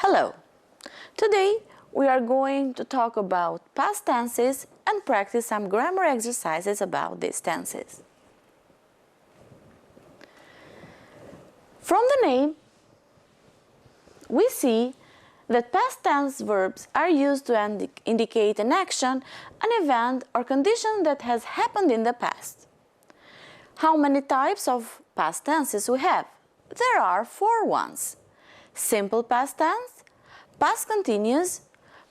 Hello! Today we are going to talk about past tenses and practice some grammar exercises about these tenses. From the name, we see that past tense verbs are used to indicate an action, an event or condition that has happened in the past. How many types of past tenses we have? There are 4 ones. Simple past tense, past continuous,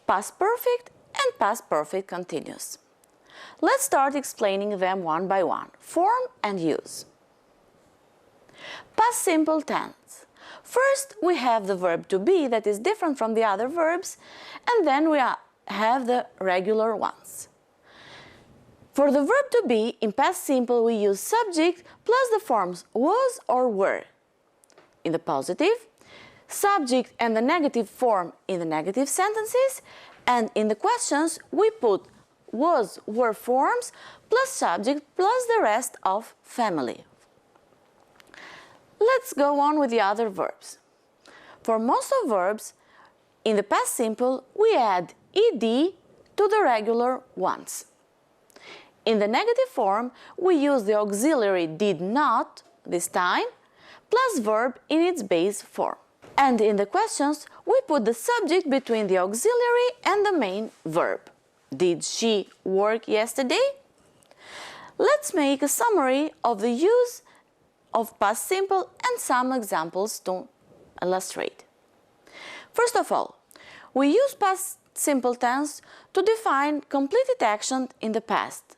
past perfect, and past perfect continuous. Let's start explaining them one by one. Form and use. Past simple tense. First, we have the verb to be that is different from the other verbs, and then we have the regular ones. For the verb to be, in past simple we use subject plus the forms was or were. In the positive, subject and the negative form in the negative sentences, and in the questions we put was, were forms plus subject plus the rest of family. Let's go on with the other verbs. For most of verbs, in the past simple we add ed to the regular ones. In the negative form, we use the auxiliary did not, this time, plus verb in its base form. And in the questions, we put the subject between the auxiliary and the main verb. Did she work yesterday? Let's make a summary of the use of past simple and some examples to illustrate. First of all, we use past simple tense to define completed action in the past.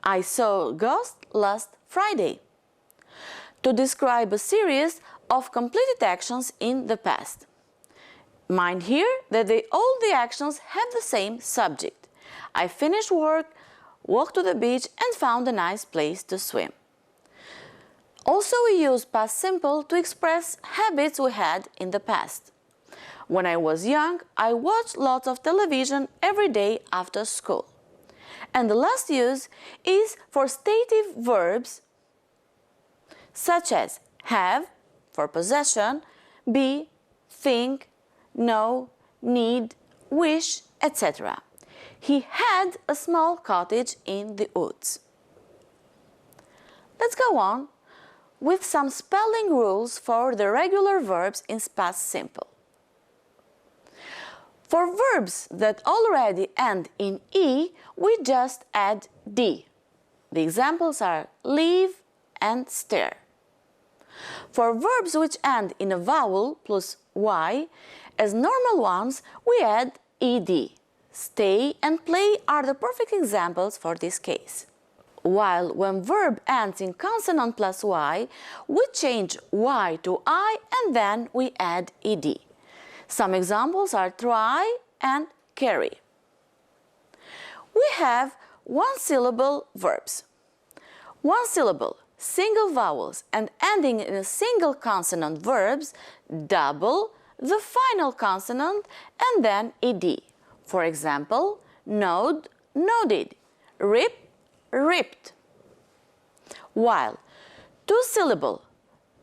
I saw a ghost last Friday. To describe a series of completed actions in the past. Mind here that all the actions have the same subject. I finished work, walked to the beach and found a nice place to swim. Also, we use past simple to express habits we had in the past. When I was young, I watched lots of television every day after school. And the last use is for stative verbs such as have, for possession, be, think, know, need, wish, etc. He had a small cottage in the woods. Let's go on with some spelling rules for the regular verbs in past simple. For verbs that already end in E, we just add D. The examples are leave and stare. For verbs which end in a vowel plus Y, as normal ones, we add ed. Stay and play are the perfect examples for this case. While when verb ends in consonant plus Y, we change Y to I and then we add ed. Some examples are try and carry. We have one-syllable verbs. One syllable, single vowels and ending in a single consonant verbs double the final consonant and then ed. For example, node, nodded, rip, ripped. While two-syllable,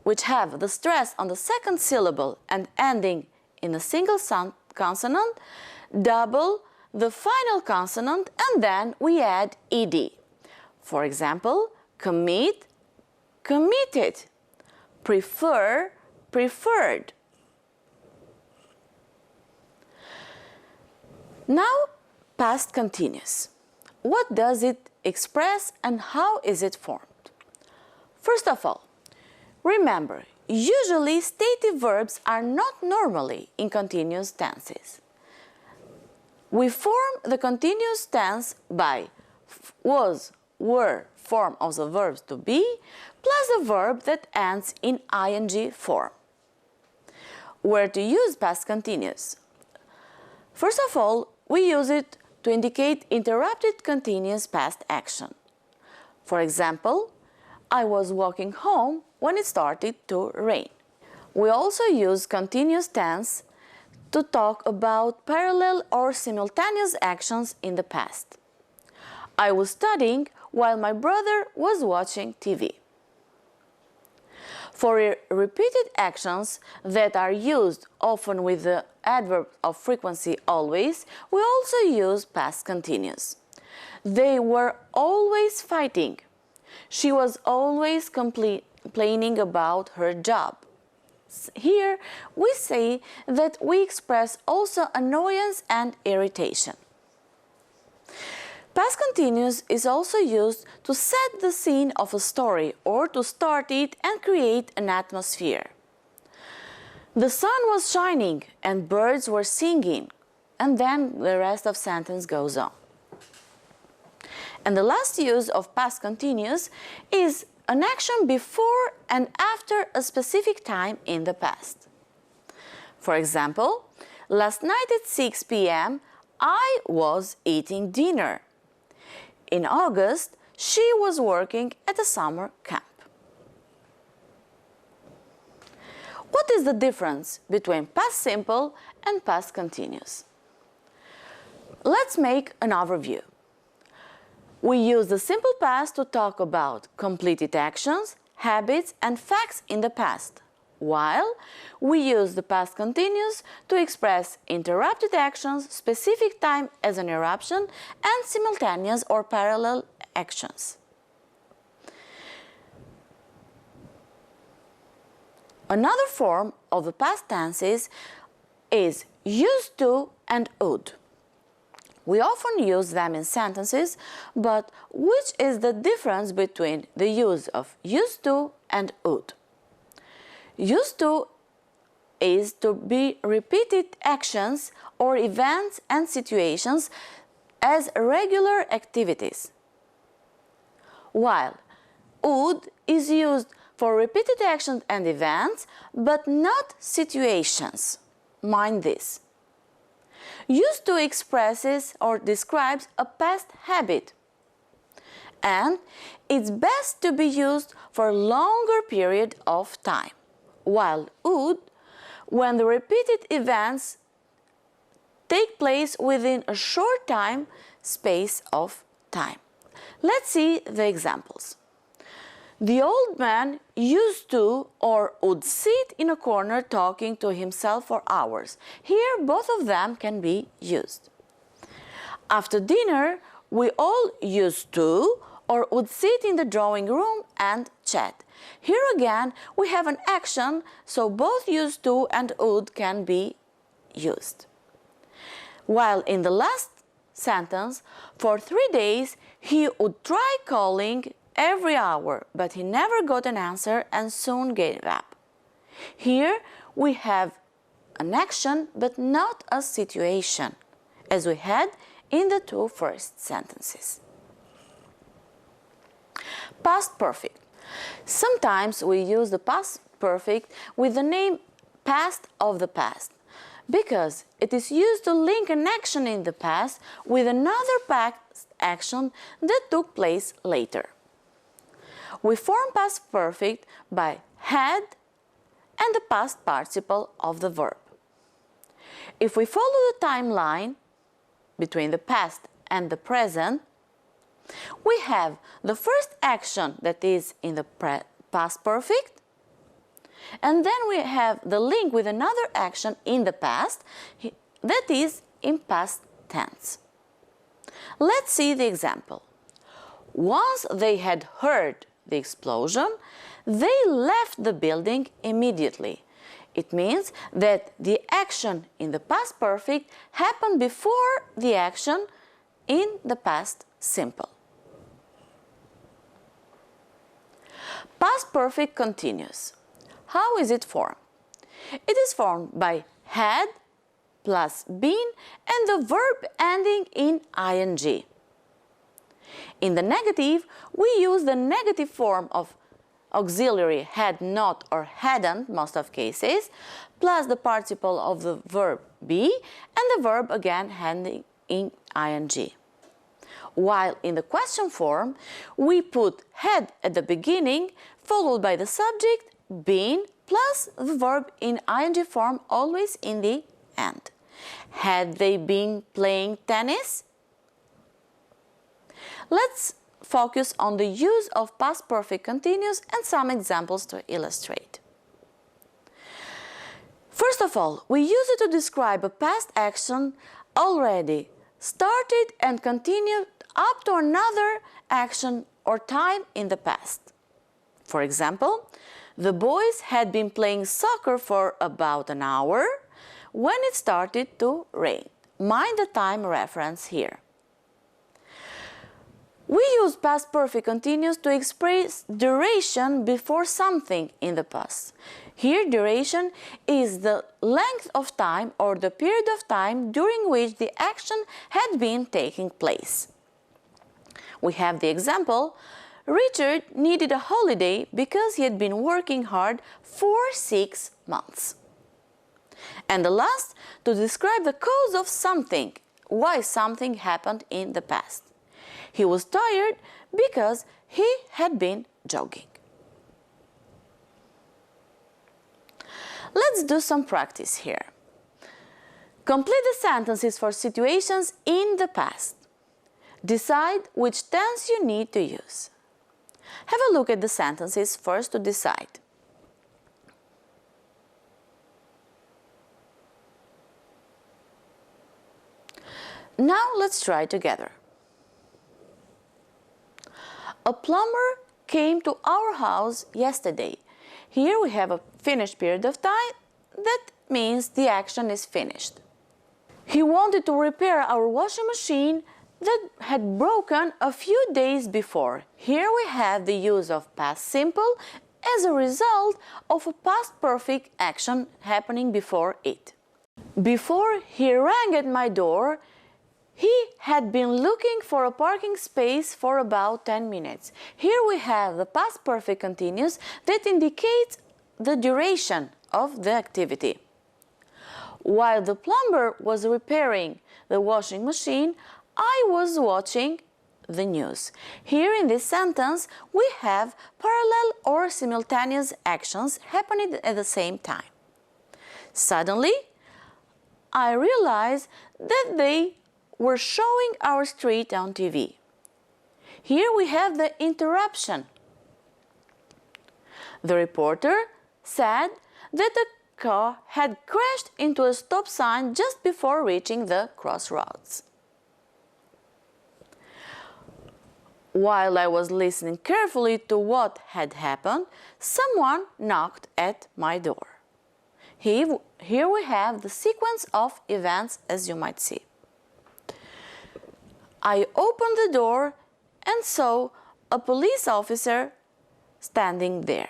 which have the stress on the second syllable and ending in a single consonant, double the final consonant and then we add ed. For example, commit, committed, prefer, preferred. Now, past continuous. What does it express and how is it formed? First of all, remember, usually stative verbs are not normally in continuous tenses. We form the continuous tense by was, were form of the verbs to be plus the verb that ends in ing form. Where to use past continuous? First of all, we use it to indicate interrupted continuous past action. For example, I was walking home when it started to rain. We also use continuous tense to talk about parallel or simultaneous actions in the past. I was studying while my brother was watching TV. For repeated actions that are used often with the adverb of frequency always, we also use past continuous. They were always fighting. She was always complaining about her job. Here we say that we express also annoyance and irritation. Past continuous is also used to set the scene of a story or to start it and create an atmosphere. The sun was shining and birds were singing, and then the rest of the sentence goes on. And the last use of past continuous is an action before and after a specific time in the past. For example, last night at 6 p.m. I was eating dinner. In August, she was working at a summer camp. What is the difference between past simple and past continuous? Let's make an overview. We use the simple past to talk about completed actions, habits, and facts in the past, while we use the past continuous to express interrupted actions, specific time as an eruption, and simultaneous or parallel actions. Another form of the past tenses is used to and would. We often use them in sentences, but which is the difference between the use of used to and would? Used to is to be repeated actions or events and situations as regular activities, while would is used for repeated actions and events, but not situations. Mind this. Used to expresses or describes a past habit, and it's best to be used for a longer period of time, while would, when the repeated events take place within a short space of time. Let's see the examples. The old man used to or would sit in a corner talking to himself for hours. Here, both of them can be used. After dinner, we all used to or would sit in the drawing room and chat. Here again, we have an action, so both used to and would can be used. While in the last sentence, for 3 days, he would try calling every hour, but he never got an answer and soon gave up. Here we have an action but not a situation, as we had in the two first sentences. Past perfect. Sometimes we use the past perfect with the name past of the past, because it is used to link an action in the past with another past action that took place later. We form past perfect by had and the past participle of the verb. If we follow the timeline between the past and the present, we have the first action that is in the past perfect, and then we have the link with another action in the past that is in past tense. Let's see the example. Once they had heard the explosion, they left the building immediately. It means that the action in the past perfect happened before the action in the past simple. Past perfect continuous. How is it formed? It is formed by had plus been and the verb ending in ing. In the negative, we use the negative form of auxiliary had not or hadn't, most of cases, plus the participle of the verb be and the verb again ending in ing. While in the question form, we put had at the beginning, followed by the subject, been, plus the verb in ing form always in the end. Had they been playing tennis? Let's focus on the use of past perfect continuous and some examples to illustrate. First of all, we use it to describe a past action already started and continued up to another action or time in the past. For example, the boys had been playing soccer for about an hour when it started to rain. Mind the time reference here. We use past perfect continuous to express duration before something in the past. Here, duration is the length of time or the period of time during which the action had been taking place. We have the example, Richard needed a holiday because he had been working hard for 6 months. And the last, to describe the cause of something, why something happened in the past. He was tired because he had been jogging. Let's do some practice here. Complete the sentences for situations in the past. Decide which tense you need to use. Have a look at the sentences first to decide. Now let's try together. A plumber came to our house yesterday. Here we have a finished period of time. That means the action is finished. He wanted to repair our washing machine that had broken a few days before. Here we have the use of past simple as a result of a past perfect action happening before it. Before he rang at my door, he had been looking for a parking space for about 10 minutes. Here we have the past perfect continuous that indicates the duration of the activity. While the plumber was repairing the washing machine, I was watching the news. Here in this sentence, we have parallel or simultaneous actions happening at the same time. Suddenly, I realized that they were showing our street on TV. Here we have the interruption. The reporter said that the car had crashed into a stop sign just before reaching the crossroads. While I was listening carefully to what had happened, someone knocked at my door. Here we have the sequence of events, as you might see. I opened the door and saw a police officer standing there.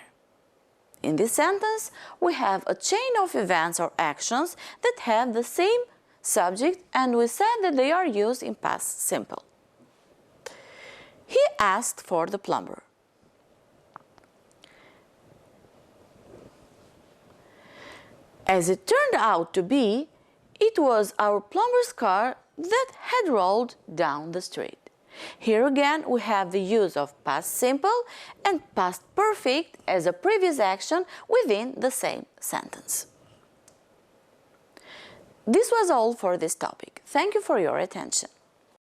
In this sentence, we have a chain of events or actions that have the same subject, and we said that they are used in past simple. He asked for the plumber. As it turned out to be, it was our plumber's car that had rolled down the street. Here again we have the use of past simple and past perfect as a previous action within the same sentence. This was all for this topic. Thank you for your attention.